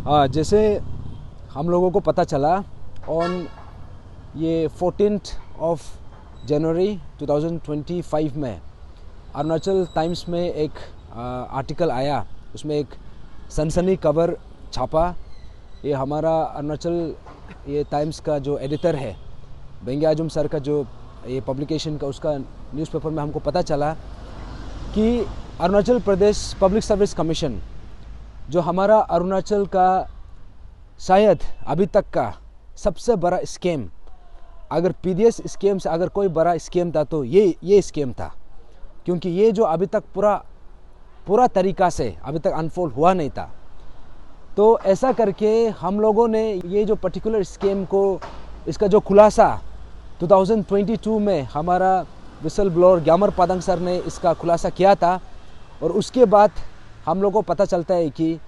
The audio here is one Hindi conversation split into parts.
जैसे हम लोगों को पता चला ऑन ये 14th ऑफ जनवरी 2025 में अरुणाचल टाइम्स में एक आर्टिकल आया, उसमें एक सनसनी खबर छापा। ये हमारा अरुणाचल ये टाइम्स का जो एडिटर है बेंगे आजुम सर का जो ये पब्लिकेशन का उसका न्यूज़पेपर में हमको पता चला कि Arunachal Pradesh public service commission जो हमारा अरुणाचल का शायद अभी तक का सबसे बड़ा स्कैम, अगर पीडीएस स्कैम से अगर कोई बड़ा स्कैम था तो ये स्कैम था, क्योंकि ये जो अभी तक पूरा तरीका से अभी तक अनफोल्ड हुआ नहीं था। तो ऐसा करके हम लोगों ने ये जो पर्टिकुलर स्कैम को इसका जो खुलासा 2022 में हमारा विसल ब्लोअर ग्यामर पादंग सर ने इसका खुलासा किया था, और उसके बाद हम लोगों को पता चलता है कि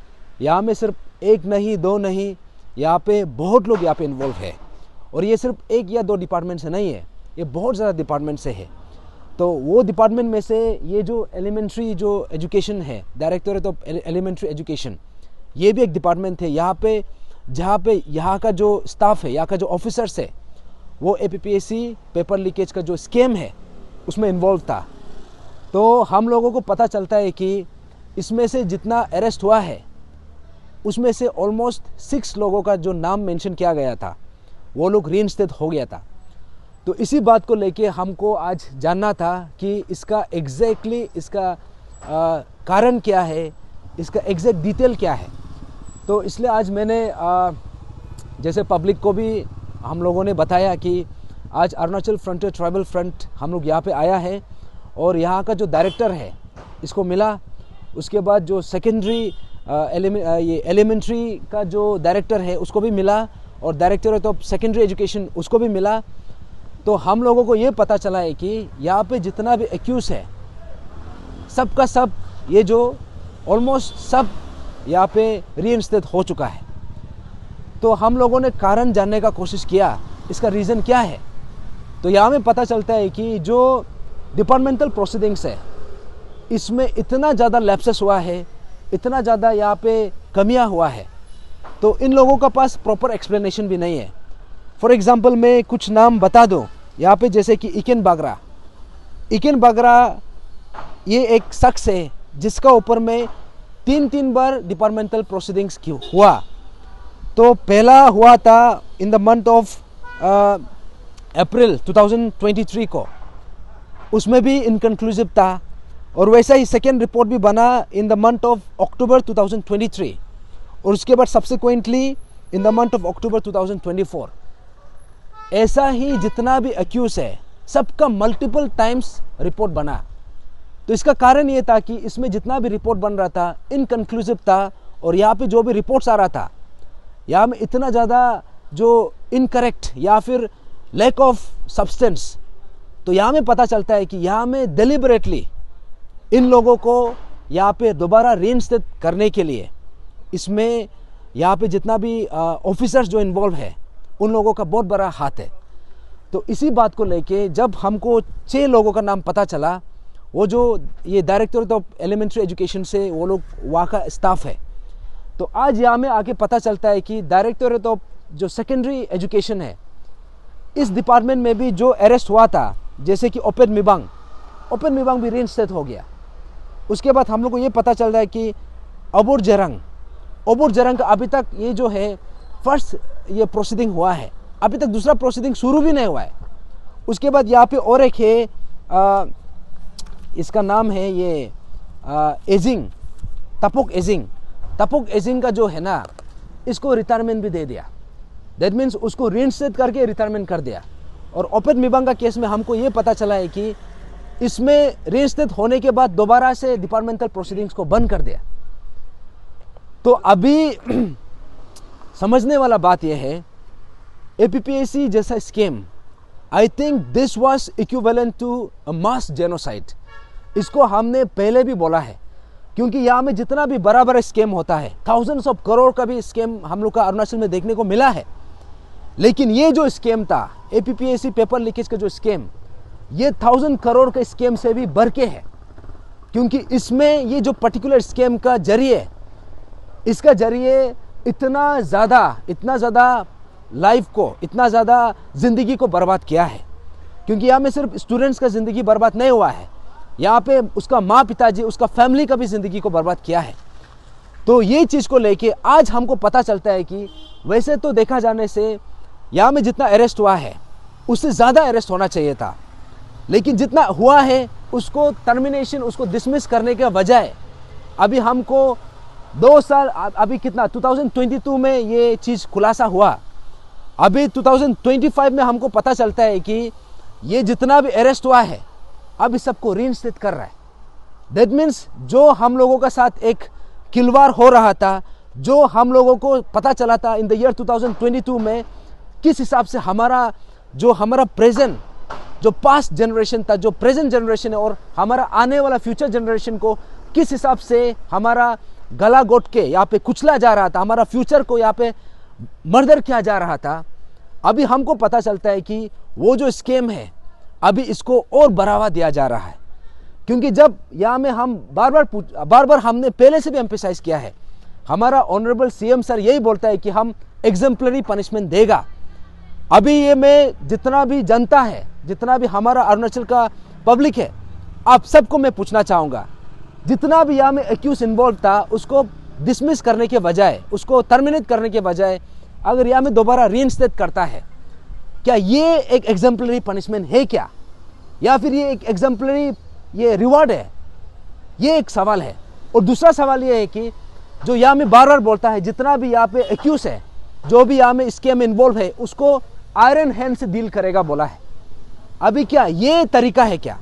यहाँ में सिर्फ एक नहीं दो नहीं, यहाँ पे बहुत लोग यहाँ पे इन्वॉल्व है, और ये सिर्फ एक या दो डिपार्टमेंट से नहीं है, ये बहुत ज़्यादा डिपार्टमेंट से है। तो वो डिपार्टमेंट में से ये जो एलिमेंट्री जो एजुकेशन है, डायरेक्टोरेट ऑफ एलिमेंट्री एजुकेशन, ये भी एक डिपार्टमेंट है यहाँ पे, जहाँ पे यहाँ का जो स्टाफ है, यहाँ का जो ऑफिसर्स है, वो एपीपीएससी पेपर लीकेज का जो स्कैम है उसमें इन्वॉल्व था। तो हम लोगों को पता चलता है कि इसमें से जितना अरेस्ट हुआ है उसमें से ऑलमोस्ट 6 लोगों का जो नाम मेंशन किया गया था वो लोग रीइंस्टेट हो गया था। तो इसी बात को लेके हमको आज जानना था कि इसका एग्जैक्टली इसका कारण क्या है, इसका एग्जैक्ट डिटेल क्या है। तो इसलिए आज मैंने जैसे पब्लिक को भी हम लोगों ने बताया कि आज अरुणाचल फ्रंटियर ट्राइबल फ्रंट हम लोग यहाँ पे आया है, और यहाँ का जो डायरेक्टर है इसको मिला, उसके बाद जो सेकेंडरी ये एलिमेंट्री का जो डायरेक्टर है उसको भी मिला, और डायरेक्टरेट ऑफ सेकेंडरी एजुकेशन उसको भी मिला। तो हम लोगों को ये पता चला है कि यहाँ पे जितना भी एक्यूज है सब का सब ये जो ऑलमोस्ट सब यहाँ पे रीइंस्टेट हो चुका है। तो हम लोगों ने कारण जानने का कोशिश किया, इसका रीज़न क्या है। तो यहाँ में पता चलता है कि जो डिपार्टमेंटल प्रोसीडिंग्स है इसमें इतना ज़्यादा लैप्सेस हुआ है, इतना ज़्यादा यहाँ पे कमियां हुआ है, तो इन लोगों का पास प्रॉपर एक्सप्लेनेशन भी नहीं है। फॉर एग्जांपल मैं कुछ नाम बता दूं यहाँ पे, जैसे कि इकेन बागरा ये एक शख्स है जिसका ऊपर में 3 बार डिपार्टमेंटल प्रोसीडिंग्स हुआ। तो पहला हुआ था in the month of April 2023 को, उसमें भी इनकन्क्लूसिव था, और वैसा ही सेकेंड रिपोर्ट भी बना in the month of October 2023, और उसके बाद subsequently in the month of October 2024। ऐसा ही जितना भी एक्यूज है सबका मल्टीपल टाइम्स रिपोर्ट बना। तो इसका कारण ये था कि इसमें जितना भी रिपोर्ट बन रहा था इनकन्क्लूसिव था, और यहाँ पे जो भी रिपोर्ट्स आ रहा था यहाँ में इतना ज़्यादा जो इनकरेक्ट या फिर लैक ऑफ सब्सटेंस। तो यहाँ में पता चलता है कि यहाँ में डेलिबरेटली इन लोगों को यहाँ पे दोबारा रीइंस्टेट करने के लिए इसमें यहाँ पे जितना भी ऑफिसर्स जो इन्वॉल्व है उन लोगों का बहुत बड़ा हाथ है। तो इसी बात को लेके जब हमको 6 लोगों का नाम पता चला, वो जो ये डायरेक्टरेट ऑफ एलिमेंट्री एजुकेशन से वो लोग वहाँ का स्टाफ है, तो आज यहाँ में आके पता चलता है कि डायरेक्टरेट ऑफ जो सेकेंडरी एजुकेशन है इस डिपार्टमेंट में भी जो अरेस्ट हुआ था, जैसे कि ओपेन मिबांग भी रीइंस्टेट हो गया। उसके बाद हम लोग को ये पता चल रहा है कि अबोर जरंग का अभी तक ये जो है फर्स्ट ये प्रोसीडिंग हुआ है, अभी तक दूसरा प्रोसीडिंग शुरू भी नहीं हुआ है। उसके बाद यहाँ पे और एक है इसका नाम है ये तपोक एजिंग का जो है ना, इसको रिटायरमेंट भी दे दिया। दैट मीन्स उसको रीइंस्टेट करके रिटायरमेंट कर दिया। और ओपेन मिबांग का केस में हमको ये पता चला है कि इसमें रीइंस्टेट होने के बाद दोबारा से डिपार्टमेंटल प्रोसीडिंग्स को बंद कर दिया। तो अभी समझने वाला बात यह है, एपीपीएससी जैसा scam, I think this was equivalent to a mass genocide. इसको हमने पहले भी बोला है, क्योंकि यहाँ में जितना भी बड़ा बड़ा स्कैम होता है, थाउजेंड्स ऑफ करोड़ का भी स्कैम हम लोग का अरुणाचल में देखने को मिला है, लेकिन ये जो स्कैम था एपीपीएससी पेपर लीकेज का जो स्कैम, ये 1000 करोड़ के स्कैम से भी बढ़ के है। क्योंकि इसमें ये जो पर्टिकुलर स्कैम का जरिए, इसका जरिए इतना ज़्यादा लाइफ को, इतना ज़्यादा ज़िंदगी को बर्बाद किया है। क्योंकि यहाँ में सिर्फ स्टूडेंट्स का ज़िंदगी बर्बाद नहीं हुआ है, यहाँ पे उसका माँ पिताजी, उसका फैमिली का भी ज़िंदगी को बर्बाद किया है। तो ये चीज़ को लेके आज हमको पता चलता है कि वैसे तो देखा जाने से यहाँ में जितना अरेस्ट हुआ है उससे ज़्यादा अरेस्ट होना चाहिए था, लेकिन जितना हुआ है उसको टर्मिनेशन, उसको डिसमिस करने के बजाय अभी हमको 2 साल, अभी कितना 2022 में ये चीज़ खुलासा हुआ, अभी 2025 में हमको पता चलता है कि ये जितना भी अरेस्ट हुआ है अब इस सबको रीइंस्टेट कर रहा है। दैट मीन्स जो हम लोगों का साथ एक खिलवाड़ हो रहा था, जो हम लोगों को पता चला था इन द ईयर 2022 में, किस हिसाब से हमारा प्रेजेंट, जो पास्ट जनरेशन था, जो प्रेजेंट जनरेशन है, और हमारा आने वाला फ्यूचर जनरेशन को किस हिसाब से हमारा गला घोट के यहाँ पे कुचला जा रहा था, हमारा फ्यूचर को यहाँ पे मर्डर किया जा रहा था। अभी हमको पता चलता है कि वो जो स्कैम है अभी इसको और बढ़ावा दिया जा रहा है। क्योंकि जब यहाँ में हम बार बार हमने पहले से भी एम्फेसाइज किया है, हमारा ऑनरेबल सीएम सर यही बोलता है कि हम एग्जाम्पलरी पनिशमेंट देगा। अभी ये मैं जितना भी जनता है, जितना भी हमारा अरुणाचल का पब्लिक है, आप सबको मैं पूछना चाहूँगा, जितना भी यहाँ में एक्यूज इन्वॉल्व था उसको डिसमिस करने के बजाय, उसको टर्मिनेट करने के बजाय अगर यहाँ में दोबारा रीइंस्टेट करता है, क्या ये एक एग्जाम्पलरी पनिशमेंट है क्या, या फिर ये एक एग्जाम्पलरी ये रिवॉर्ड है? ये एक सवाल है। और दूसरा सवाल ये है कि जो यहाँ में बार बार बोलता है जितना भी यहाँ पे एक्यूज है, जो भी यहाँ में स्कैम इन्वॉल्व है, उसको आयरन हैंड से डील करेगा बोला है। अभी क्या ये तरीका है क्या?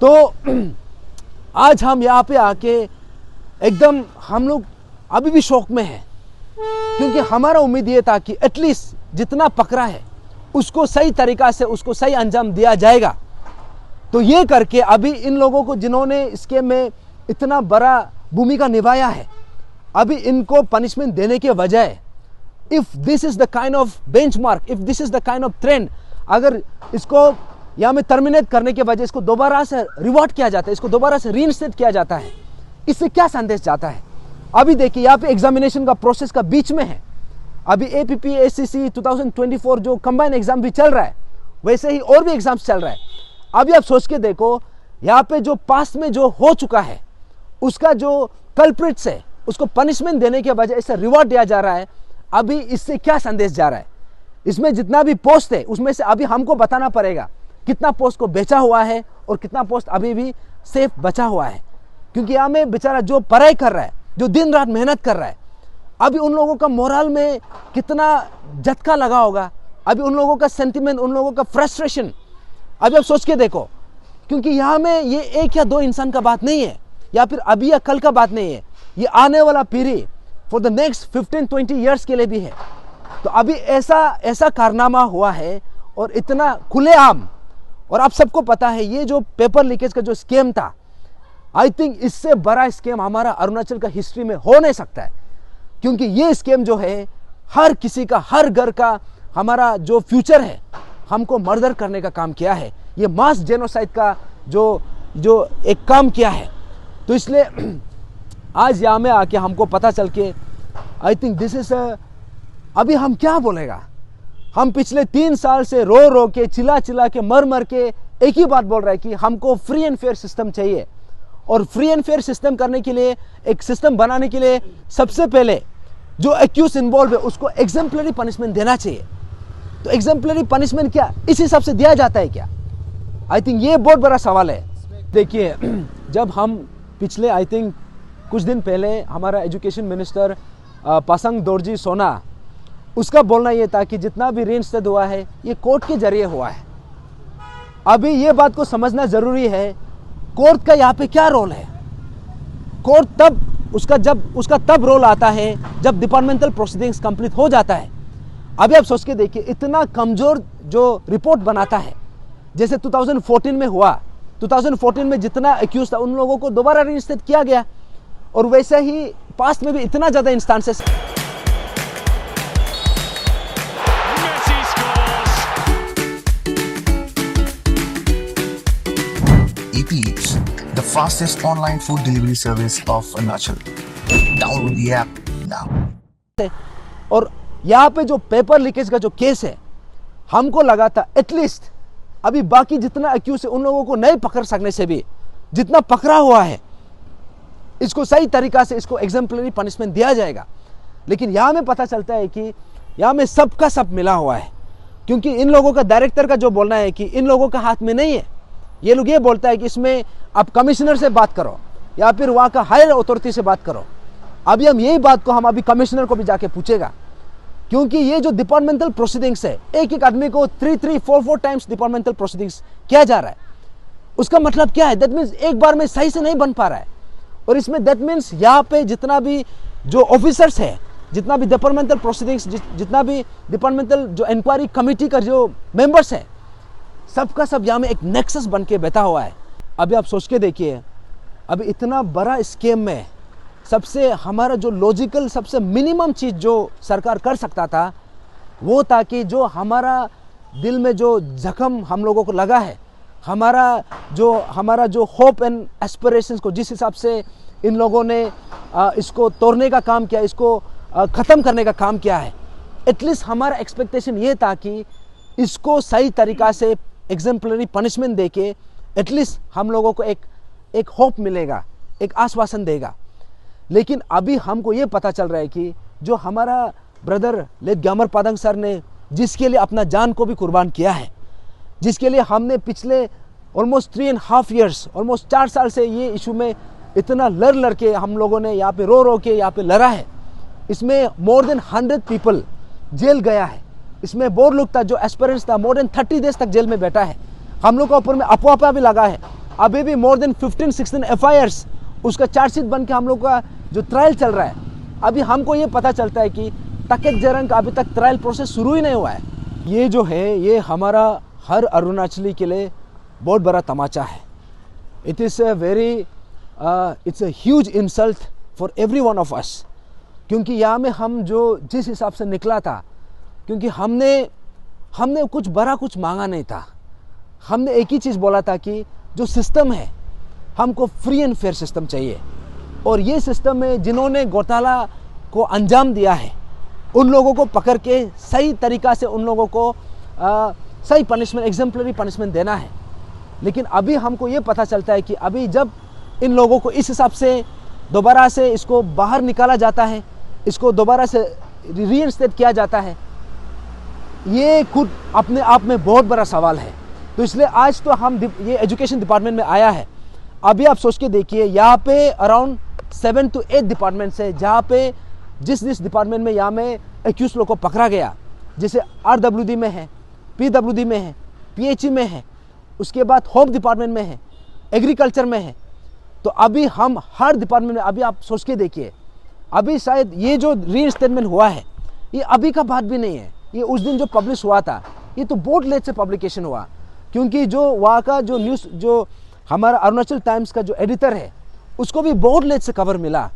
तो आज हम यहाँ पे आके एकदम हम लोग अभी भी शौक में हैं, क्योंकि हमारा उम्मीद ये था कि एटलीस्ट जितना पकड़ा है उसको सही तरीका से, उसको सही अंजाम दिया जाएगा। तो ये करके अभी इन लोगों को जिन्होंने स्कैम में इतना बड़ा भूमिका निभाया है, अभी इनको पनिशमेंट देने के बजाय, if this is the kind of benchmark, if this is the kind of trend, अगर इसको यहाँ में टर्मिनेट करने के बजाय इसको दोबारा से रिवॉर्ड किया जाता है, इसको दोबारा से रीइंस्टेट किया जाता है, इससे क्या संदेश जाता है? अभी देखिए यहाँ पे एग्जामिनेशन का प्रोसेस का बीच में है, अभी APP ACC 2024 जो कंबाइन एग्जाम भी चल रहा है, वैसे ही और भी एग्जाम्स चल रहा है। अभी आप सोच के देखो, यहाँ पे जो पास्ट में जो हो चुका है उसका जो कल्प्रिट्स है उसको पनिशमेंट देने के बजाय इससे रिवॉर्ड दिया जा रहा है। अभी इससे क्या संदेश जा रहा है? इसमें जितना भी पोस्ट है उसमें से अभी हमको बताना पड़ेगा कितना पोस्ट को बेचा हुआ है और कितना पोस्ट अभी भी सेफ बचा हुआ है। क्योंकि यहाँ में बेचारा जो पढ़ाई कर रहा है, जो दिन रात मेहनत कर रहा है, अभी उन लोगों का मोरल में कितना झटका लगा होगा, अभी उन लोगों का सेंटिमेंट, उन लोगों का फ्रस्ट्रेशन, अभी आप सोच के देखो। क्योंकि यहाँ में ये 1 या 2 इंसान का बात नहीं है, या फिर अभी या कल का बात नहीं है, ये आने वाला पीढ़ी फॉर द नेक्स्ट 15-20 ईयर्स के लिए भी है। तो अभी ऐसा कारनामा हुआ है और इतना खुलेआम, और आप सबको पता है ये जो पेपर लीकेज का जो स्कैम था, आई थिंक इससे बड़ा स्कैम हमारा अरुणाचल का हिस्ट्री में हो नहीं सकता है। क्योंकि ये स्कैम जो है हर किसी का, हर घर का, हमारा जो फ्यूचर है हमको मर्डर करने का काम किया है, ये मास जेनोसाइड का जो एक काम किया है। तो इसलिए आज यहाँ में आके हमको पता चल के आई थिंक दिस इज अभी हम क्या बोलेगा? हम पिछले 3 साल से रो के, चिल्ला के, मर के एक ही बात बोल रहे हैं कि हमको फ्री एंड फेयर सिस्टम चाहिए। और फ्री एंड फेयर सिस्टम करने के लिए, एक सिस्टम बनाने के लिए सबसे पहले जो एक्यूज इन्वॉल्व है उसको एग्जाम्पलरी पनिशमेंट देना चाहिए। तो एग्जाम्पलरी पनिशमेंट क्या इस हिसाब से दिया जाता है क्या? आई थिंक ये बहुत बड़ा सवाल है। देखिए, जब हम पिछले आई थिंक कुछ दिन पहले हमारा एजुकेशन मिनिस्टर पासांग दोरजी सोना, उसका बोलना ये था कि जितना भी रीइंस्टेट हुआ है ये कोर्ट के जरिए हुआ है। अभी ये बात को समझना जरूरी है, कोर्ट का यहाँ पे क्या रोल है? कोर्ट तब रोल आता है जब डिपार्टमेंटल प्रोसीडिंग्स कंप्लीट हो जाता है। अभी आप सोच के देखिए, इतना कमजोर जो रिपोर्ट बनाता है, जैसे 2014 में हुआ, 2014 में जितना एक्यूज था उन लोगों को दोबारा रीइंस्टेट किया गया, और वैसे ही पास्ट में भी इतना ज्यादा instances. Eats, the fastest online food delivery service of Arunachal. Download the app now. है। और यहाँ पे जो पेपर लीकेज का जो केस है, हमको लगा था एटलीस्ट अभी बाकी जितना एक्यूज है उन लोगों को नहीं पकड़ सकने से भी जितना पकड़ा हुआ है इसको सही तरीका से इसको एग्जाम्पलरी पनिशमेंट दिया जाएगा। लेकिन यहाँ में पता चलता है कि यहाँ में सबका सब मिला हुआ है, क्योंकि इन लोगों का डायरेक्टर का जो बोलना है कि इन लोगों का हाथ में नहीं है। ये लोग ये बोलता है कि इसमें आप कमिश्नर से बात करो या फिर वहाँ का हायर अथॉरिटी से बात करो। अभी हम यही बात को हम अभी कमिश्नर को भी जाके पूछेगा, क्योंकि ये जो डिपार्टमेंटल प्रोसीडिंग्स है, एक एक आदमी को 3-4 टाइम्स डिपार्टमेंटल प्रोसीडिंग्स किया जा रहा है। उसका मतलब क्या है? दैट मीन्स एक बार में सही से नहीं बन पा रहा है। और इसमें दैट मीन्स यहाँ पे जितना भी जो ऑफिसर्स है, जितना भी डिपार्टमेंटल प्रोसीडिंग्स, जितना भी डिपार्टमेंटल जो इंक्वायरी कमेटी का जो मेंबर्स है, सबका सब यहाँ में एक नेक्सस बन के बैठा हुआ है। अभी आप सोच के देखिए, अभी इतना बड़ा स्कीम में सबसे हमारा जो लॉजिकल सबसे मिनिमम चीज़ जो सरकार कर सकता था वो था कि जो हमारा दिल में जो जख्म हम लोगों को लगा है, हमारा जो होप एंड एस्पिरेशंस को जिस हिसाब से इन लोगों ने इसको तोड़ने का काम किया, इसको ख़त्म करने का काम किया है, एटलीस्ट हमारा एक्सपेक्टेशन ये था कि इसको सही तरीक़ा से एग्जाम्पलरी पनिशमेंट दे के एटलीस्ट हम लोगों को एक होप मिलेगा, एक आश्वासन देगा। लेकिन अभी हमको ये पता चल रहा है कि जो हमारा ब्रदर लेट ग्यामर पादंग सर ने जिसके लिए अपना जान को भी कुर्बान किया है, जिसके लिए हमने पिछले ऑलमोस्ट 3.5 years, ऑलमोस्ट 4 साल से ये इशू में इतना लड़ के हम लोगों ने यहाँ पे रो के यहाँ पे लड़ा है। इसमें मोर देन 100 पीपल जेल गया है। इसमें बहुत लोग था जो एस्पिरेंट्स था, मोर देन 30 days तक जेल में बैठा है। हम लोग के ऊपर में अफवाह भी लगा है। अभी भी मोर देन 15-16 FIRs उसका चार्जशीट बन के हम लोग का जो ट्रायल चल रहा है। अभी हमको ये पता चलता है कि तकेत जरंग का अभी तक ट्रायल प्रोसेस शुरू ही नहीं हुआ है। ये जो है ये हमारा हर अरुणाचली के लिए बहुत बड़ा तमाचा है। It is it's a huge insult for every one of us, क्योंकि यहाँ में हम जो जिस हिसाब से निकला था, क्योंकि हमने कुछ बड़ा कुछ मांगा नहीं था। हमने एक ही चीज़ बोला था कि जो सिस्टम है हमको फ्री एंड फेयर सिस्टम चाहिए, और ये सिस्टम में जिन्होंने घोटाला को अंजाम दिया है उन लोगों को पकड़ के सही तरीक़ा से उन लोगों को सही पनिशमेंट, एग्जाम्पलरी पनिशमेंट देना है। लेकिन अभी हमको ये पता चलता है कि अभी जब इन लोगों को इस हिसाब से दोबारा से इसको बाहर निकाला जाता है, इसको दोबारा से रीइंस्टेट किया जाता है, ये खुद अपने आप में बहुत बड़ा सवाल है। तो इसलिए आज तो हम ये एजुकेशन डिपार्टमेंट में आया है। अभी आप सोच के देखिए, यहाँ पे अराउंड 7 to 8 डिपार्टमेंट्स है जहाँ पे जिस डिपार्टमेंट में यहाँ में एक्यूज लोग को पकड़ा गया, जैसे RWD में है, PWD में है, PHE में है, उसके बाद होम डिपार्टमेंट में है, एग्रीकल्चर में है। तो अभी हम हर डिपार्टमेंट में, अभी आप सोच के देखिए, अभी शायद ये जो रीइंस्टेटमेंट हुआ है ये अभी का बात भी नहीं है। ये उस दिन जो पब्लिश हुआ था ये तो बहुत लेट से पब्लिकेशन हुआ, क्योंकि जो वहाँ का जो न्यूज़ जो हमारा अरुणाचल टाइम्स का जो एडिटर है उसको भी बहुत लेट से कवर मिला।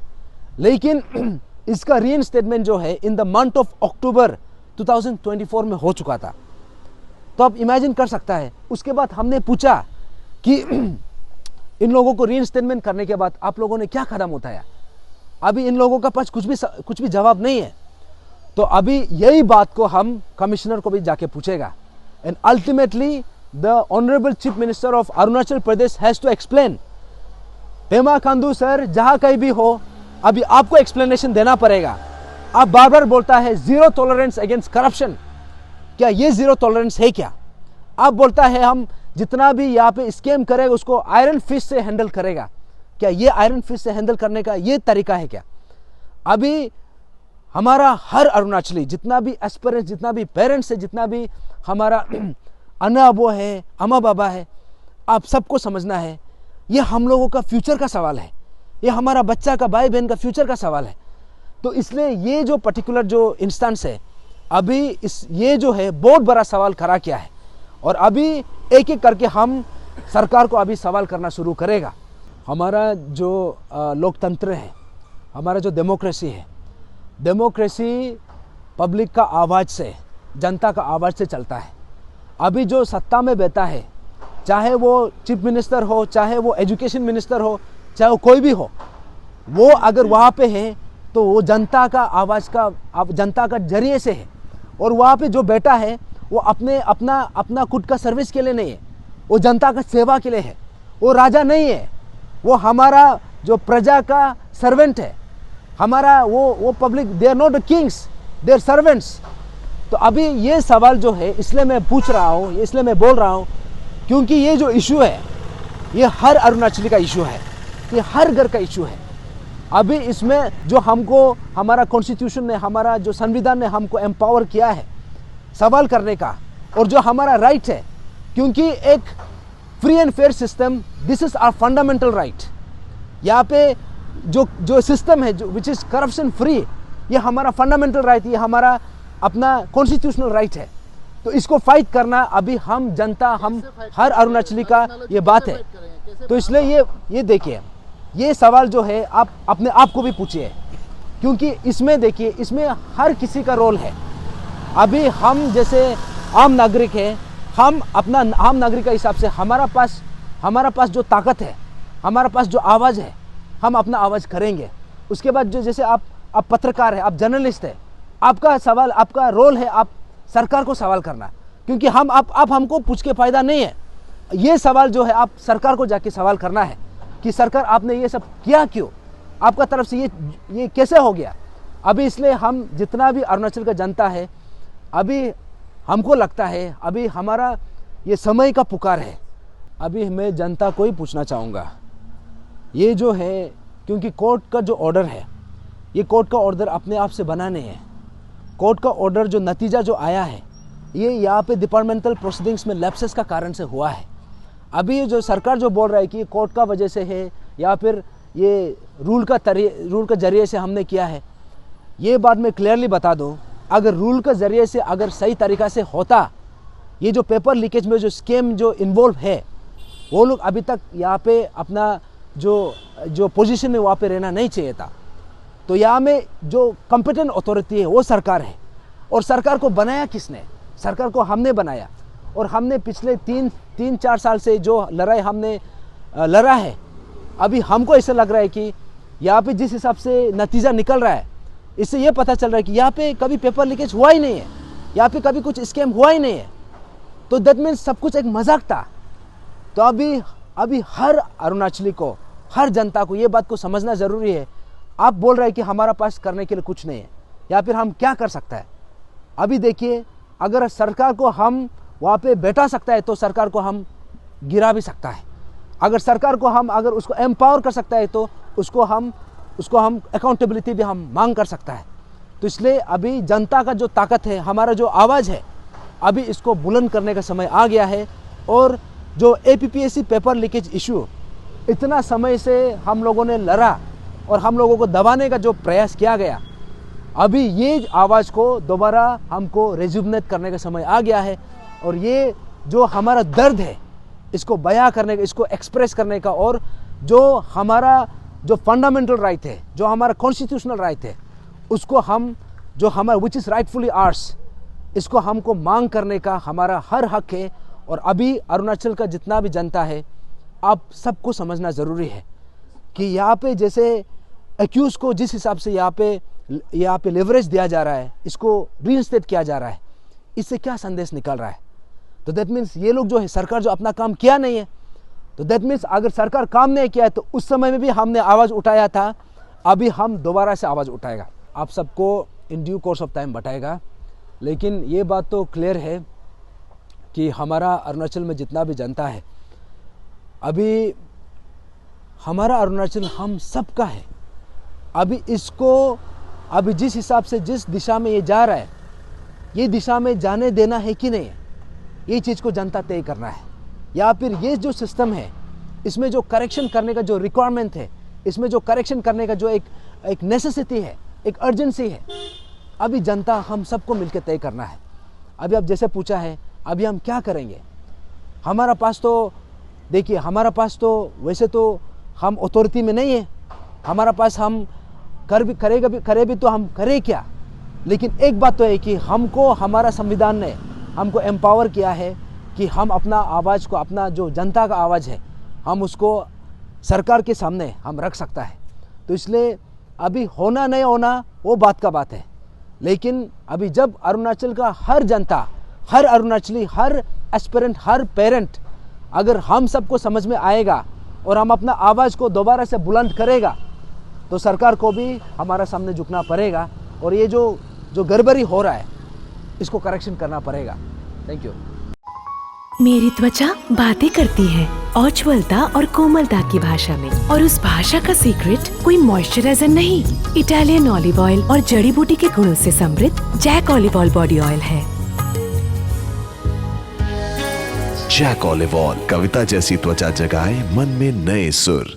लेकिन इसका रीइंस्टेटमेंट जो है in the month of October 2024 में हो चुका था। तो आप इमेजिन कर सकता है। उसके बाद हमने पूछा कि इन लोगों को रीइंस्टेटमेंट करने के बाद आप लोगों ने क्या कदम उठाया। अभी इन लोगों का पास कुछ भी जवाब नहीं है। तो अभी यही बात को हम कमिश्नर को भी जाके पूछेगा, and ultimately the honourable chief minister of Arunachal Pradesh has to explain. Pema Khandu sir जहाँ कहीं भी हो, अभी आपको एक्सप्लेनेशन देना पड़ेगा। आप बार बार बोलता है जीरो टॉलरेंस अगेंस्ट करप्शन, क्या ये जीरो टॉलरेंस है क्या? आप बोलता है हम जितना भी यहाँ पे स्कैम करेगा उसको आयरन फिस्ट से हैंडल करेगा, क्या ये आयरन फिस्ट से हैंडल करने का ये तरीका है क्या? अभी हमारा हर अरुणाचली, जितना भी एस्पिरेंट्स, जितना भी पेरेंट्स है, जितना भी हमारा अन्ना अबो है, अम्मा बाबा है, आप सबको समझना है ये हम लोगों का फ्यूचर का सवाल है, ये हमारा बच्चा का, भाई बहन का फ्यूचर का सवाल है। तो इसलिए ये जो पर्टिकुलर जो इंस्टेंस है अभी ये जो है बहुत बड़ा सवाल खड़ा किया है, और अभी एक एक करके हम सरकार को अभी सवाल करना शुरू करेगा। हमारा जो लोकतंत्र है, हमारा जो डेमोक्रेसी है, डेमोक्रेसी पब्लिक का आवाज़ से, जनता का आवाज़ से चलता है। अभी जो सत्ता में बैठा है, चाहे वो चीफ मिनिस्टर हो, चाहे वो एजुकेशन मिनिस्टर हो, चाहे वो कोई भी हो, वो अगर वहाँ पे है तो तो वो जनता का आवाज़ का जनता का जरिए से है। और वहाँ पे जो बैठा है वो अपना खुद का सर्विस के लिए नहीं है, वो जनता का सेवा के लिए है। वो राजा नहीं है, वो हमारा जो प्रजा का सर्वेंट है। हमारा वो public, they are not the kings, they are servants. तो अभी ये सवाल जो है इसलिए मैं पूछ रहा हूँ, इसलिए मैं बोल रहा हूँ, क्योंकि ये जो इशू है ये हर अरुणाचली का इशू है, ये हर घर का इशू है। अभी इसमें जो हमको हमारा कॉन्स्टिट्यूशन ने, हमारा जो संविधान ने हमको एम्पावर किया है सवाल करने का, और जो हमारा राइट है, क्योंकि एक free and fair system, this is our fundamental right. यहाँ पे जो सिस्टम है, जो विच इज़ करप्शन फ्री, ये हमारा फंडामेंटल राइट, ये हमारा अपना कॉन्स्टिट्यूशनल राइट है। तो इसको फाइट करना अभी हम जनता, हम हर अरुणाचली का ये बात है। तो इसलिए ये देखिए, ये सवाल जो है आप अपने आप को भी पूछिए, क्योंकि इसमें देखिए, इसमें हर किसी का रोल है। अभी हम जैसे आम नागरिक हैं, हम अपना आम नागरिक के हिसाब से हमारा पास जो ताकत है, हमारा पास जो आवाज़ है, हम अपना आवाज़ करेंगे। उसके बाद जो जैसे आप पत्रकार है, आप जर्नलिस्ट है, आपका सवाल, आपका रोल है आप सरकार को सवाल करना, क्योंकि आप हमको पूछ के फ़ायदा नहीं है। ये सवाल जो है आप सरकार को जाके सवाल करना है कि सरकार आपने ये सब किया क्यों, आपका तरफ से ये कैसे हो गया। अभी इसलिए हम जितना भी अरुणाचल का जनता है, अभी हमको लगता है अभी हमारा ये समय का पुकार है। अभी मैं जनता को ही पूछना चाहूँगा, ये जो है, क्योंकि कोर्ट का जो ऑर्डर है, ये कोर्ट का ऑर्डर अपने आप से बना नहीं है। कोर्ट का ऑर्डर जो नतीजा जो आया है, ये यहाँ पे डिपार्टमेंटल प्रोसीडिंग्स में लैप्सेस का कारण से हुआ है। अभी जो सरकार जो बोल रहा है कि कोर्ट का वजह से है या फिर ये रूल का जरिए से हमने किया है, ये बात मैं क्लियरली बता दूं, अगर रूल का जरिए से अगर सही तरीक़ा से होता, ये जो पेपर लीकेज में जो स्कैम जो इन्वॉल्व है, वो लोग अभी तक यहाँ पे अपना जो पोजीशन में वहाँ पे रहना नहीं चाहिए था। तो यहाँ में जो कॉम्पिटेंट अथॉरिटी है वो सरकार है, और सरकार को बनाया किसने? सरकार को हमने बनाया, और हमने पिछले तीन चार साल से जो लड़ाई हमने लड़ा है, अभी हमको ऐसा लग रहा है कि यहाँ पे जिस हिसाब से नतीजा निकल रहा है, इससे ये पता चल रहा है कि यहाँ पे कभी पेपर लीकेज हुआ ही नहीं है, यहाँ पे कभी कुछ स्कैम हुआ ही नहीं है। तो दैट मीन्स सब कुछ एक मजाक था। तो अभी हर अरुणाचली को, हर जनता को ये बात को समझना ज़रूरी है। आप बोल रहे हैं कि हमारा पास करने के लिए कुछ नहीं है, या फिर हम क्या कर सकते हैं। अभी देखिए, अगर सरकार को हम वहाँ पे बैठा सकता है तो सरकार को हम गिरा भी सकता है। अगर सरकार को हम अगर उसको एम्पावर कर सकता है तो उसको हम अकाउंटेबिलिटी भी हम मांग कर सकता है। तो इसलिए अभी जनता का जो ताकत है, हमारा जो आवाज़ है, अभी इसको बुलंद करने का समय आ गया है। और जो APPSC पेपर लीकेज इशू इतना समय से हम लोगों ने लड़ा और हम लोगों को दबाने का जो प्रयास किया गया, अभी ये आवाज़ को दोबारा हमको रेजुवनेट करने का समय आ गया है। और ये जो हमारा दर्द है, इसको बयां करने का, इसको एक्सप्रेस करने का, और जो हमारा जो फंडामेंटल राइट है, जो हमारा कॉन्स्टिट्यूशनल राइट है, उसको हम जो हमारा विच इज़ राइटफुली आर्स, इसको हमको मांग करने का हमारा हर हक है। और अभी अरुणाचल का जितना भी जनता है, आप सबको समझना ज़रूरी है कि यहाँ पे जैसे एक्यूज को जिस हिसाब से यहाँ पे लेवरेज दिया जा रहा है, इसको रीइंस्टेट किया जा रहा है, इससे क्या संदेश निकल रहा है? तो दैट मीन्स ये लोग जो है, सरकार जो अपना काम किया नहीं है, तो दैट मीन्स अगर सरकार काम नहीं किया है तो उस समय में भी हमने आवाज़ उठाया था, अभी हम दोबारा से आवाज़ उठाएगा। आप सबको in due course of time बताएगा। लेकिन ये बात तो क्लियर है कि हमारा अरुणाचल में जितना भी जनता है, अभी हमारा अरुणाचल हम सबका है। अभी इसको अभी जिस हिसाब से जिस दिशा में ये जा रहा है, ये दिशा में जाने देना है कि नहीं, ये चीज़ को जनता तय करना है। या फिर ये जो सिस्टम है, इसमें जो करेक्शन करने का जो रिक्वायरमेंट है, इसमें जो करेक्शन करने का जो एक नेसेसिटी है, एक अर्जेंसी है, अभी जनता हम सबको मिलकर तय करना है। अभी आप जैसे पूछा है, अभी हम क्या करेंगे? हमारा पास तो देखिए, हमारा पास तो वैसे तो हम अथॉरिटी में नहीं है, हमारा पास हम करे भी तो हम करें क्या? लेकिन एक बात तो है कि हमको हमारा संविधान ने हमको एम्पावर किया है कि हम अपना आवाज़ को, अपना जो जनता का आवाज़ है, हम उसको सरकार के सामने हम रख सकता है। तो इसलिए अभी होना नहीं होना वो बात का बात है, लेकिन अभी जब अरुणाचल का हर जनता, हर अरुणाचली, हर एस्पिरेंट, हर पेरेंट अगर हम सबको समझ में आएगा और हम अपना आवाज़ को दोबारा से बुलंद करेगा तो सरकार को भी हमारा सामने झुकना पड़ेगा और ये जो गड़बड़ी हो रहा है इसको करेक्शन करना पड़ेगा। Thank you. मेरी त्वचा बातें करती है उज्ज्वलता और कोमलता की भाषा में, और उस भाषा का सीक्रेट कोई मॉइस्चराइजर नहीं, इटालियन ऑलिव ऑयल और जड़ी बूटी के गुणों से समृद्ध Jack olive oil body oil है। जैक ऑलिव ऑयल, कविता जैसी त्वचा जगाए मन में नए सुर।